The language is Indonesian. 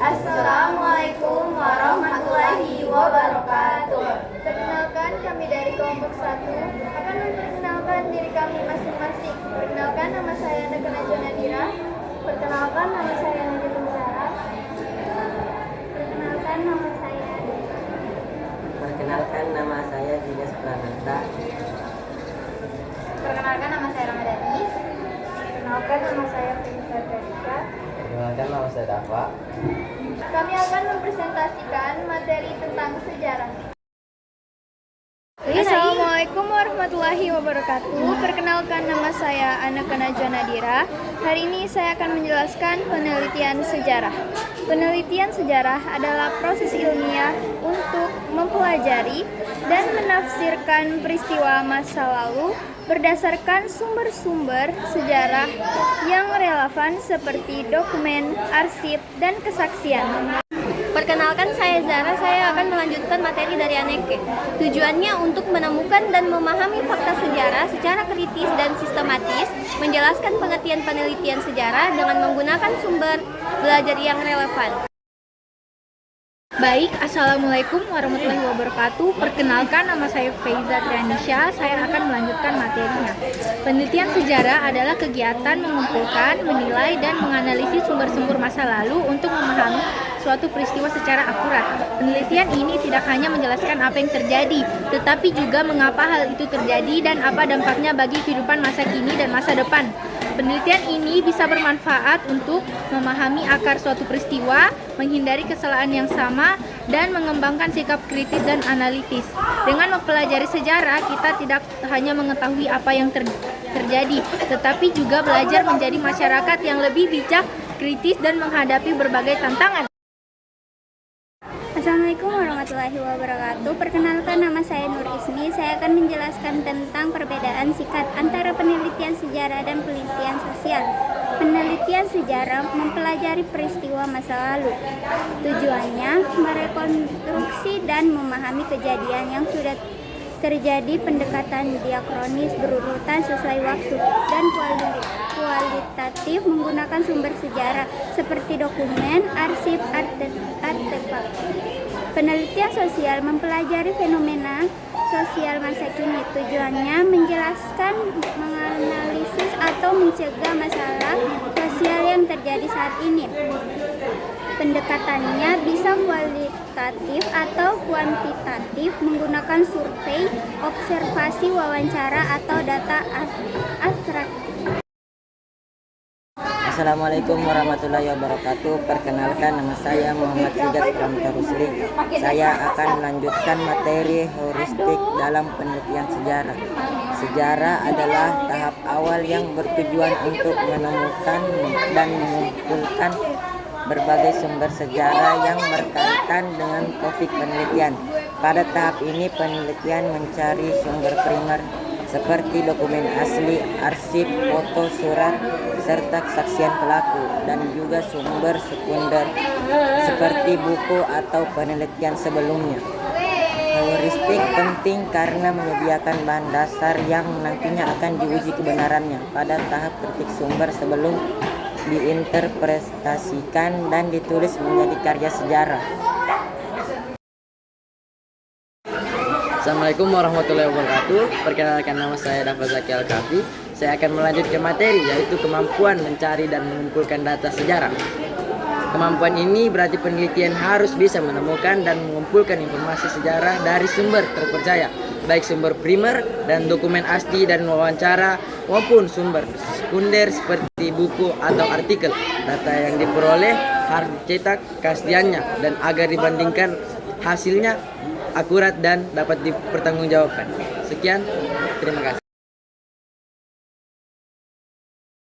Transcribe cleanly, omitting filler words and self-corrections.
Assalamualaikum warahmatullahi wabarakatuh. Perkenalkan, kami dari kelompok 1 akan memperkenalkan diri kami masing-masing. Perkenalkan, nama saya Nega Najwa Nadira. Perkenalkan, nama saya Najwa Zara. Perkenalkan, nama saya Perkenalkan, nama saya Julius Prananta. Perkenalkan, nama saya Ramadhani. Perkenalkan, nama saya Faiza Karisha. Perkenalkan, nama saya Dafa. Kami akan mempresentasikan materi tentang sejarah. Assalamualaikum warahmatullahi wabarakatuh. Perkenalkan, nama saya Aneka Najwa Nadira. Hari ini saya akan menjelaskan penelitian sejarah. Penelitian sejarah adalah proses ilmiah untuk mempelajari dan menafsirkan peristiwa masa lalu berdasarkan sumber-sumber sejarah yang relevan seperti dokumen, arsip, dan kesaksian. Perkenalkan, saya Zara. Saya akan melanjutkan materi dari Aneke. Tujuannya untuk menemukan dan memahami fakta sejarah secara kritis dan sistematis, menjelaskan pengertian penelitian sejarah dengan menggunakan sumber belajar yang relevan. Baik, Assalamualaikum warahmatullahi wabarakatuh. Perkenalkan, nama saya Faiza Trianisha. Saya akan melanjutkan materinya. Penelitian sejarah adalah kegiatan mengumpulkan, menilai, dan menganalisis sumber-sumber masa lalu untuk memahami suatu peristiwa secara akurat. Penelitian ini tidak hanya menjelaskan apa yang terjadi, tetapi juga mengapa hal itu terjadi dan apa dampaknya bagi kehidupan masa kini dan masa depan. Penelitian ini bisa bermanfaat untuk memahami akar suatu peristiwa, menghindari kesalahan yang sama, dan mengembangkan sikap kritis dan analitis. Dengan mempelajari sejarah, kita tidak hanya mengetahui apa yang terjadi, tetapi juga belajar menjadi masyarakat yang lebih bijak, kritis, dan menghadapi berbagai tantangan. Assalamualaikum warahmatullahi wabarakatuh. Perkenalkan, nama saya Nur Ismi. Saya akan menjelaskan tentang perbedaan singkat antara penelitian sejarah dan penelitian sosial. Penelitian sejarah mempelajari peristiwa masa lalu. Tujuannya merekonstruksi dan memahami kejadian yang sudah terjadi. Pendekatan diakronis berurutan sesuai waktu dan kualitatif menggunakan sumber sejarah seperti dokumen, arsip, artefak. Penelitian sosial mempelajari fenomena sosial masa kini. Tujuannya menjelaskan, menganalisis, atau mencegah masalah sosial yang terjadi saat ini. Pendekatannya bisa kualitatif atau kuantitatif, menggunakan survei, observasi, wawancara, atau data abstrak. Assalamualaikum warahmatullahi wabarakatuh. Perkenalkan, nama saya Muhammad Sijat Pramita Rusli. Saya akan melanjutkan materi heuristik dalam penelitian sejarah. Sejarah adalah tahap awal yang bertujuan untuk menemukan dan mengumpulkan berbagai sumber sejarah yang berkaitan dengan topik penelitian. Pada tahap ini, penelitian mencari sumber primer seperti dokumen asli, arsip, foto, surat, serta kesaksian pelaku, dan juga sumber sekunder seperti buku atau penelitian sebelumnya. Heuristik penting karena menyediakan bahan dasar yang nantinya akan diuji kebenarannya pada tahap kritik sumber sebelum diinterpretasikan dan ditulis menjadi karya sejarah. Assalamualaikum warahmatullahi wabarakatuh. Perkenalkan, nama saya Dafa Zaki Al-Kafi. Saya akan melanjutkan materi, yaitu kemampuan mencari dan mengumpulkan data sejarah. Kemampuan ini berarti penelitian harus bisa menemukan dan mengumpulkan informasi sejarah dari sumber terpercaya, baik sumber primer dan dokumen asli dan wawancara, maupun sumber sekunder seperti buku atau artikel. Data yang diperoleh harus dicetak keasliannya dan agar dibandingkan hasilnya akurat dan dapat dipertanggungjawabkan. Sekian, terima kasih.